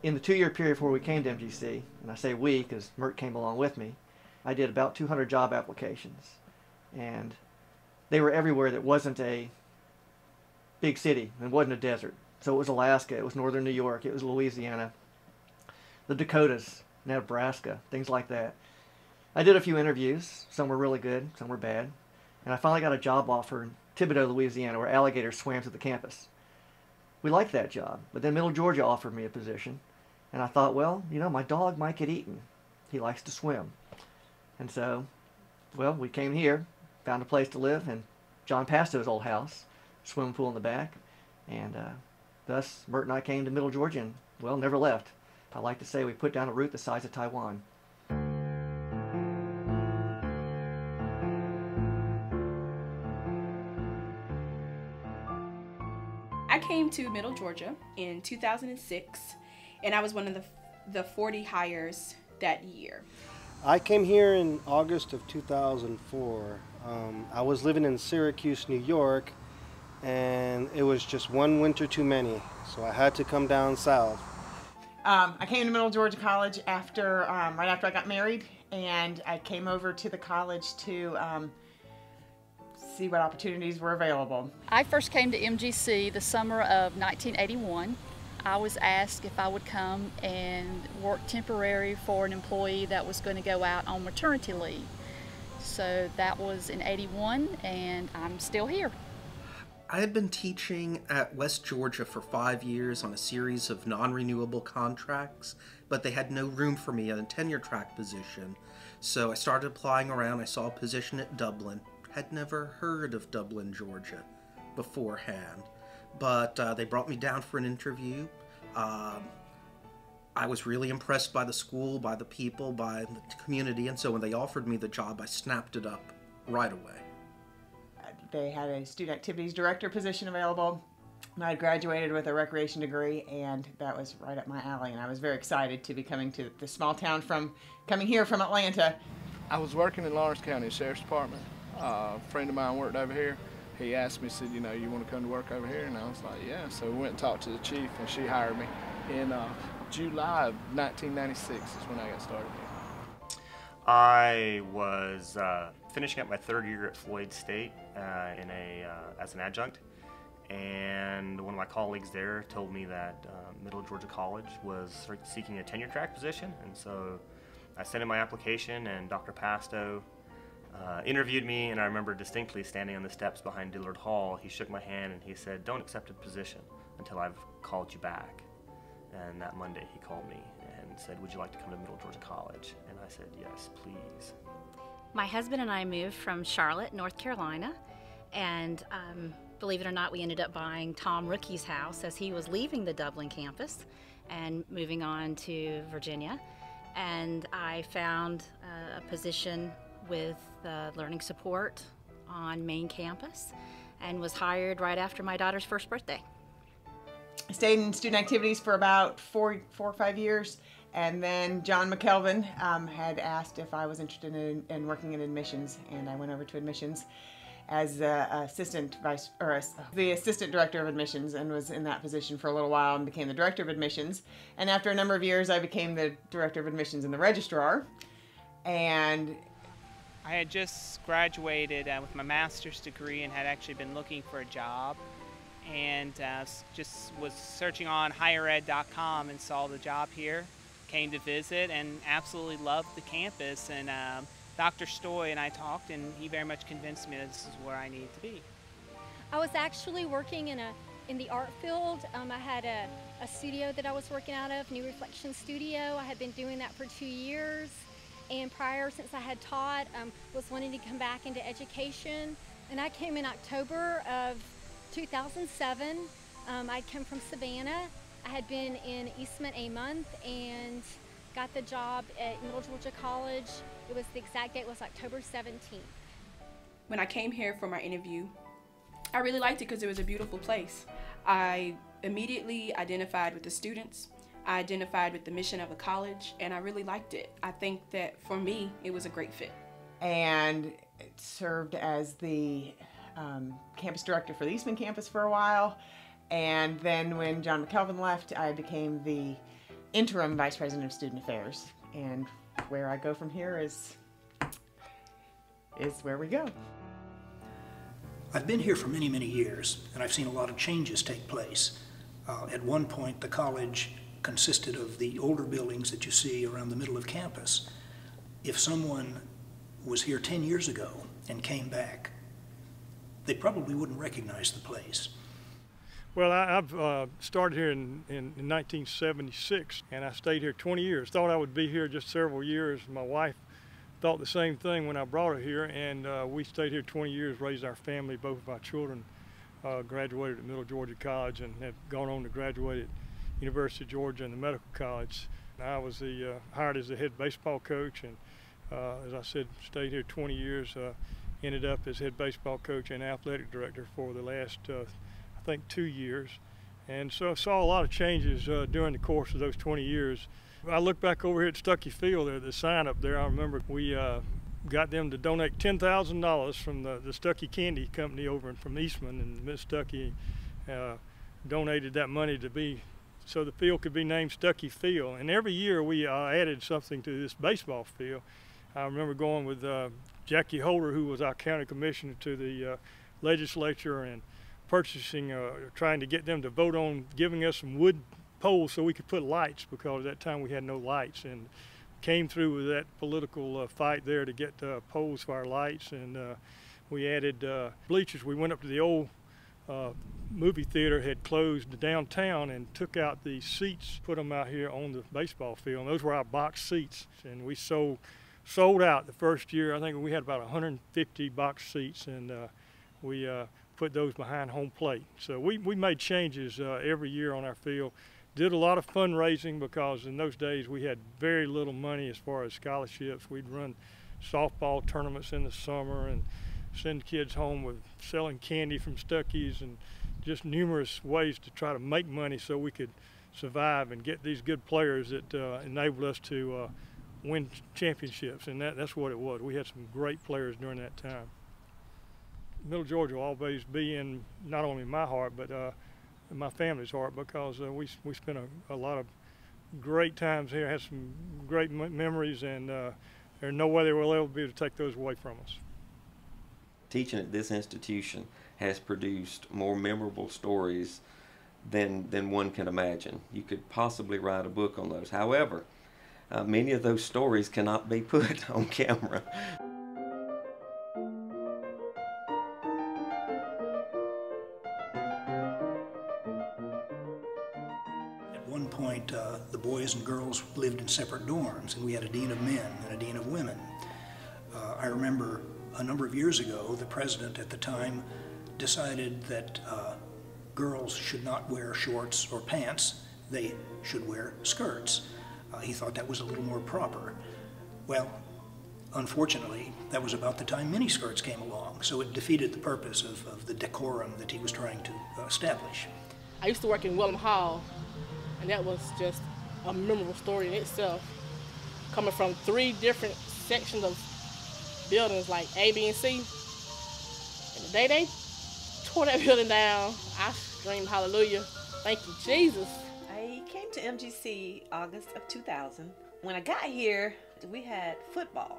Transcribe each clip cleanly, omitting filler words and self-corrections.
In the 2-year period before we came to MGC, and I say we because Mert came along with me, I did about 200 job applications. And they were everywhere that wasn't a big city and wasn't a desert. So it was Alaska, it was northern New York, it was Louisiana, the Dakotas, Nebraska, things like that. I did a few interviews. Some were really good, some were bad. And I finally got a job offer in Thibodaux, Louisiana, where alligators swam to the campus. We liked that job, but then Middle Georgia offered me a position. And I thought, well, you know, my dog might get eaten. He likes to swim. And so, well, we came here, found a place to live in John Pasto's old house, swimming pool in the back. And thus, Mert and I came to Middle Georgia and, well, never left. I like to say we put down a root the size of Taiwan. I came to Middle Georgia in 2006, and I was one of the 40 hires that year. I came here in August of 2004. I was living in Syracuse, New York, and it was just one winter too many, so I had to come down south. I came to Middle Georgia College after, right after I got married, and I came over to the college to see what opportunities were available. I first came to MGC the summer of 1981. I was asked if I would come and work temporary for an employee that was going to go out on maternity leave. So that was in '81, and I'm still here. I had been teaching at West Georgia for 5 years on a series of non-renewable contracts, but they had no room for me in a tenure-track position. So I started applying around. I saw a position at Dublin. Had never heard of Dublin, Georgia beforehand, but they brought me down for an interview. I was really impressed by the school, by the people, by the community, and so when they offered me the job, I snapped it up right away. They had a student activities director position available. I had graduated with a recreation degree, and that was right up my alley, and I was very excited to be coming to the small town coming here from Atlanta. I was working in Lawrence County Sheriff's Department. A friend of mine worked over here. He asked me, said, you know, you want to come to work over here? And I was like, yeah. So we went and talked to the chief, and she hired me. In July of 1996 is when I got started here. I was finishing up my 3rd year at Floyd State as an adjunct, and one of my colleagues there told me that Middle Georgia College was seeking a tenure track position, and so I sent in my application, and Dr. Pasto interviewed me, and I remember distinctly standing on the steps behind Dillard Hall. He shook my hand and he said, "Don't accept a position until I've called you back." And that Monday he called me and said, "Would you like to come to Middle Georgia College?" And I said, "Yes, please." My husband and I moved from Charlotte, North Carolina, and believe it or not, we ended up buying Tom Rookie's house as he was leaving the Dublin campus and moving on to Virginia. And I found a position with learning support on main campus and was hired right after my daughter's first birthday. I stayed in student activities for about four or 5 years, and then John McKelvin had asked if I was interested in working in admissions, and I went over to admissions as the assistant director of admissions, and was in that position for a little while and became the director of admissions. And after a number of years, I became the director of admissions and the registrar. And I had just graduated with my master's degree and had actually been looking for a job, and just was searching on highered.com and saw the job here, came to visit, and absolutely loved the campus. And Dr. Stoy and I talked, and he very much convinced me that this is where I needed to be. I was actually working in the art field. I had a studio that I was working out of, New Reflection Studio. I had been doing that for 2 years. And prior, since I had taught, was wanting to come back into education. And I came in October of 2007. I'd come from Savannah. I had been in Eastman a month and got the job at Middle Georgia College. It was, the exact date was October 17th. When I came here for my interview, I really liked it because it was a beautiful place. I immediately identified with the students. I identified with the mission of the college, and I really liked it. I think that for me, it was a great fit. And it served as the campus director for the Eastman campus for a while. And then when John McKelvin left, I became the interim vice president of student affairs. And where I go from here is where we go. I've been here for many, many years, and I've seen a lot of changes take place. At one point, the college consisted of the older buildings that you see around the middle of campus. If someone was here 10 years ago and came back, they probably wouldn't recognize the place. Well, I've started here in 1976, and I stayed here 20 years. Thought I would be here just several years. My wife thought the same thing when I brought her here, and we stayed here 20 years, raised our family. Both of my children graduated at Middle Georgia College and have gone on to graduate at University of Georgia and the Medical College. I was hired as the head baseball coach, and as I said, stayed here 20 years. Ended up as head baseball coach and athletic director for the last, I think, 2 years. And so I saw a lot of changes during the course of those 20 years. I look back over here at Stuckey Field, there, the sign up there, I remember we got them to donate $10,000 from the Stuckey Candy Company over from Eastman, and Miss Stuckey donated that money to be, so the field could be named Stuckey Field. And every year we added something to this baseball field. I remember going with Jackie Holder, who was our county commissioner, to the legislature and purchasing, trying to get them to vote on giving us some wood poles so we could put lights, because at that time we had no lights, and came through with that political fight there to get poles for our lights. And we added bleachers. We went up to the old movie theater, had closed downtown, and took out the seats, put them out here on the baseball field, and those were our box seats. And we sold out the first year. I think we had about 150 box seats, and we put those behind home plate. So we made changes every year on our field. Did a lot of fundraising, because in those days we had very little money as far as scholarships. We'd run softball tournaments in the summer and send kids home with selling candy from Stuckey's, and just numerous ways to try to make money so we could survive and get these good players that enabled us to win championships. And that's what it was. We had some great players during that time. Middle Georgia will always be in not only my heart, but my family's heart, because we spent a lot of great times here, had some great memories, and there's no way they will ever be able to take those away from us. Teaching at this institution has produced more memorable stories than one can imagine. You could possibly write a book on those. However, many of those stories cannot be put on camera. At one point, the boys and girls lived in separate dorms, and we had a dean of men and a dean of women. I remember a number of years ago, the president at the time decided that girls should not wear shorts or pants. They should wear skirts. He thought that was a little more proper. Well, unfortunately, that was about the time miniskirts came along, so it defeated the purpose of the decorum that he was trying to establish. I used to work in Willem Hall, and that was just a memorable story in itself. Coming from 3 different sections of buildings like A, B, and C, and the day they tore that building down, I screamed hallelujah, thank you Jesus. I came to MGC August of 2000. When I got here, we had football,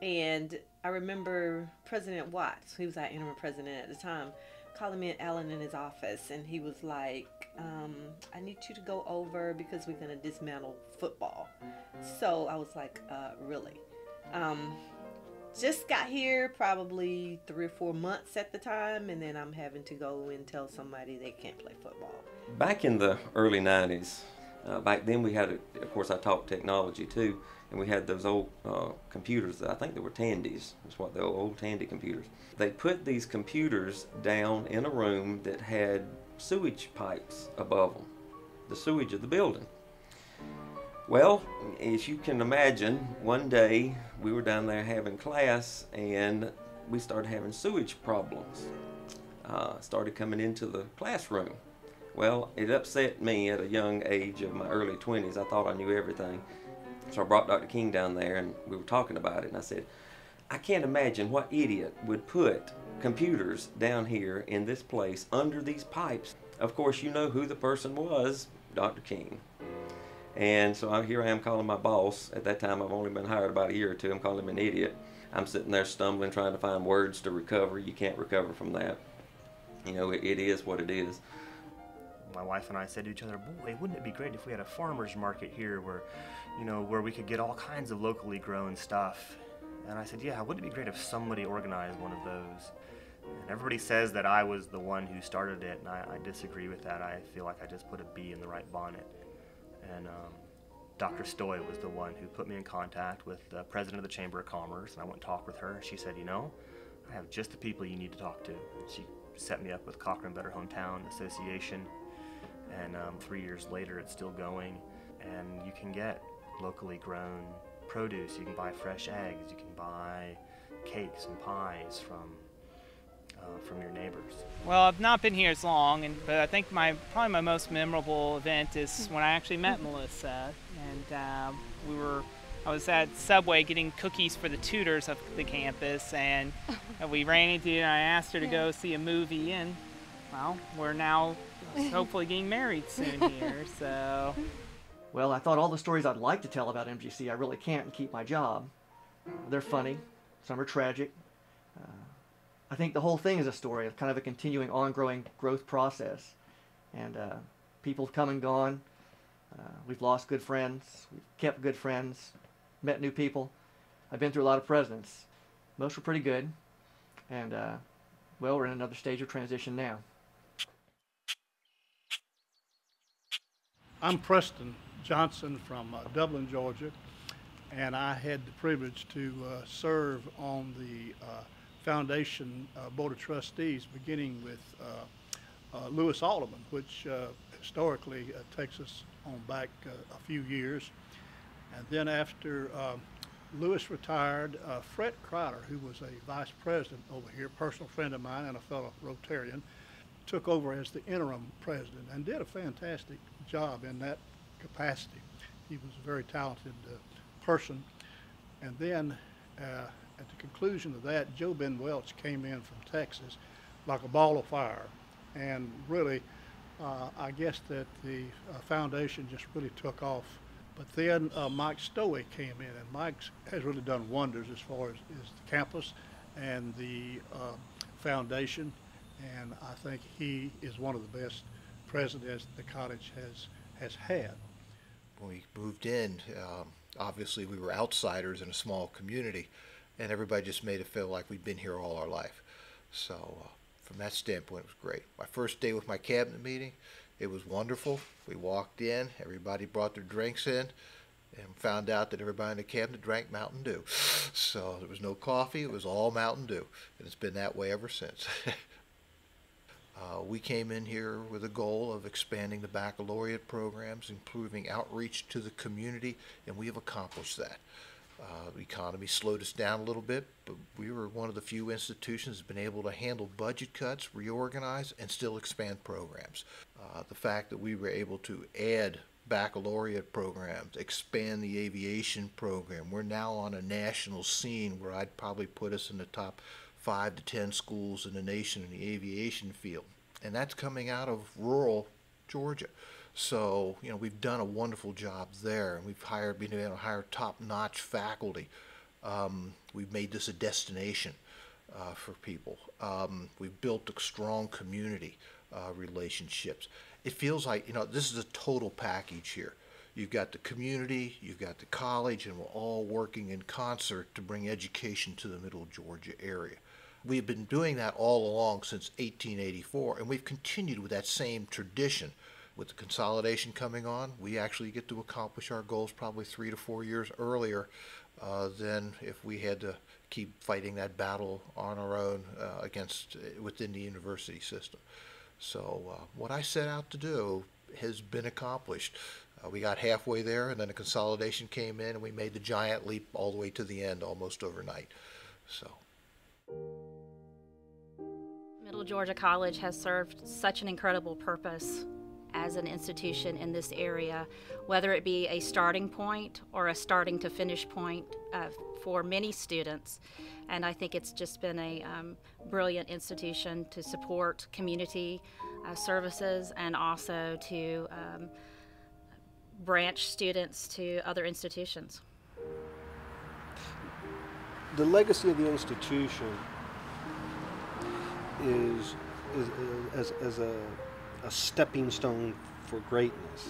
and I remember President Watts, he was our interim president at the time, calling me and Alan in his office, and he was like, I need you to go over because we're going to dismantle football. So I was like, really? Just got here probably 3 or 4 months at the time, and then I'm having to go and tell somebody they can't play football. Back in the early 90s, back then we had, of course I taught technology too, and we had those old computers, I think they were Tandys, that's what the old Tandy computers. They put these computers down in a room that had sewage pipes above them, the sewage of the building. Well, as you can imagine, one day we were down there having class, and we started having sewage problems. Started coming into the classroom. Well, it upset me at a young age of my early 20s. I thought I knew everything. So I brought Dr. King down there, and we were talking about it, and I said, I can't imagine what idiot would put computers down here in this place under these pipes. Of course, you know who the person was, Dr. King. And so here I am calling my boss. At that time, I've only been hired about a year or two. I'm calling him an idiot. I'm sitting there stumbling, trying to find words to recover. You can't recover from that. You know, it is what it is. My wife and I said to each other, boy, wouldn't it be great if we had a farmer's market here where, you know, where we could get all kinds of locally grown stuff. And I said, yeah, wouldn't it be great if somebody organized one of those? And everybody says that I was the one who started it, and I disagree with that. I feel like I just put a bee in the right bonnet. And Dr. Stoy was the one who put me in contact with the president of the Chamber of Commerce, and I went and talked with her. She said, you know, I have just the people you need to talk to. And she set me up with Cochrane Better Hometown Association, and 3 years later it's still going. And you can get locally grown produce, you can buy fresh eggs, you can buy cakes and pies from your neighbors. Well, I've not been here as long, but I think probably my most memorable event is when I actually met Melissa, and I was at Subway getting cookies for the tutors of the campus, and we ran into her, and I asked her to go see a movie, and well, we're now hopefully getting married soon here, so. Well, I thought all the stories I'd like to tell about MGC, I really can't and keep my job. They're funny, some are tragic. I think the whole thing is a story of kind of a continuing, ongoing growth process. And people have come and gone. We've lost good friends. We've kept good friends. Met new people. I've been through a lot of presidents. Most were pretty good. And, well, we're in another stage of transition now. I'm Preston Johnson from Dublin, Georgia. And I had the privilege to serve on the Foundation Board of Trustees, beginning with Lewis Alderman, which historically takes us on back a few years. And then after Lewis retired, Fred Crowder, who was a vice president over here, personal friend of mine and a fellow Rotarian, took over as the interim president and did a fantastic job in that capacity. He was a very talented person. And then at the conclusion of that, Joe Ben Welch came in from Texas like a ball of fire. And really, I guess that the foundation just really took off. But then Mike Stowe came in, and Mike has really done wonders as far as the campus and the foundation. And I think he is one of the best presidents the college has had. When we moved in, obviously we were outsiders in a small community, and everybody just made it feel like we'd been here all our life. So from that standpoint, it was great. My first day with my cabinet meeting, it was wonderful. We walked in, everybody brought their drinks in, and found out that everybody in the cabinet drank Mountain Dew. So there was no coffee, it was all Mountain Dew, and it's been that way ever since. We came in here with a goal of expanding the baccalaureate programs, improving outreach to the community, and we have accomplished that. The economy slowed us down a little bit, but we were one of the few institutions that's been able to handle budget cuts, reorganize, and still expand programs. The fact that we were able to add baccalaureate programs, expand the aviation program, we're now on a national scene where I'd probably put us in the top 5 to 10 schools in the nation in the aviation field. And that's coming out of rural Georgia. So, you know, we've done a wonderful job there, and we've been able to hire top-notch faculty. We've made this a destination for people. We've built a strong community relationships. It feels like, you know, this is a total package here. You've got the community, you've got the college, and we're all working in concert to bring education to the Middle Georgia area. We've been doing that all along since 1884, and we've continued with that same tradition. With the consolidation coming on, we actually get to accomplish our goals probably 3 to 4 years earlier than if we had to keep fighting that battle on our own within the university system. So what I set out to do has been accomplished. We got halfway there, and then the consolidation came in, and we made the giant leap all the way to the end almost overnight. So. Middle Georgia College has served such an incredible purpose as an institution in this area, whether it be a starting point or a starting to finish point for many students. And I think it's just been a brilliant institution to support community services and also to branch students to other institutions. The legacy of the institution is as a stepping stone for greatness.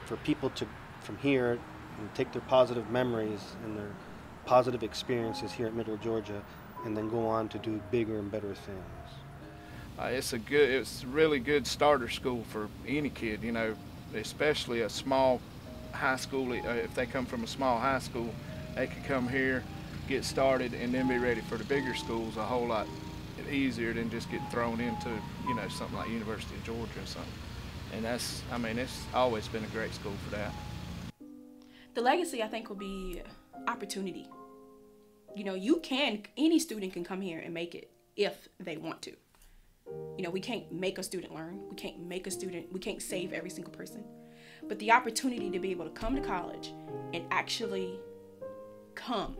For people to, from here, and take their positive memories and their positive experiences here at Middle Georgia, and then go on to do bigger and better things. It's a really good starter school for any kid, you know, especially a small high school. If they come from a small high school, they could come here, get started, and then be ready for the bigger schools a whole lot easier than just getting thrown into, you know, something like University of Georgia or something. And that's, I mean, it's always been a great school for that. The legacy, I think, will be opportunity. You know, any student can come here and make it if they want to. You know, we can't make a student learn. We can't save every single person. But the opportunity to be able to come to college and actually come.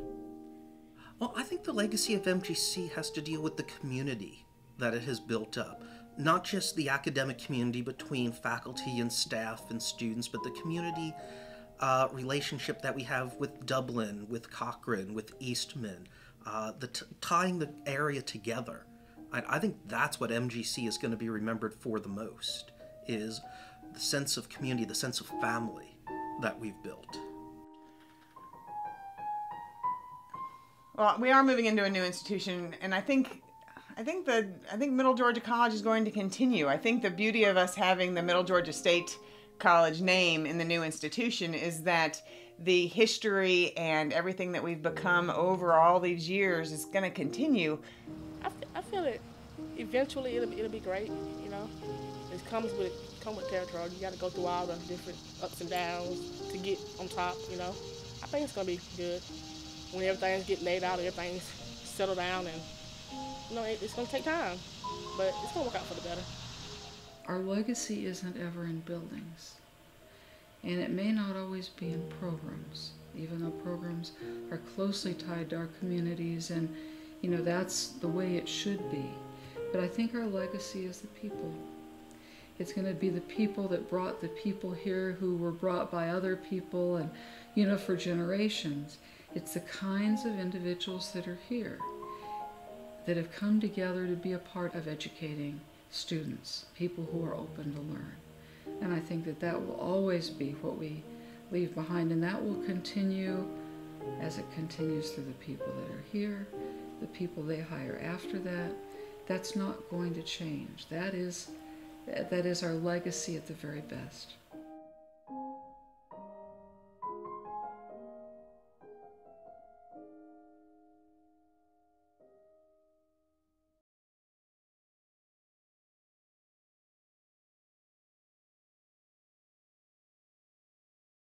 Well, I think the legacy of MGC has to deal with the community that it has built up. Not just the academic community between faculty and staff and students, but the community relationship that we have with Dublin, with Cochrane, with Eastman, tying the area together. I think that's what MGC is going to be remembered for the most, is the sense of community, the sense of family that we've built. Well, we are moving into a new institution, and I think Middle Georgia College is going to continue. I think the beauty of us having the Middle Georgia State College name in the new institution is that the history and everything that we've become over all these years is going to continue. I feel that eventually it'll be great. You know, it comes with territory. You got to go through all the different ups and downs to get on top. You know, I think it's going to be good when everything's getting laid out, everything's settled down, and you know, it's going to take time, but it's going to work out for the better. Our legacy isn't ever in buildings, and it may not always be in programs, even though programs are closely tied to our communities, and you know, that's the way it should be. But I think our legacy is the people. It's going to be the people that brought the people here who were brought by other people, and you know, for generations. It's the kinds of individuals that are here that have come together to be a part of educating students, people who are open to learn. And I think that that will always be what we leave behind, and that will continue as it continues through the people that are here, the people they hire after that. That's not going to change. That is our legacy at the very best.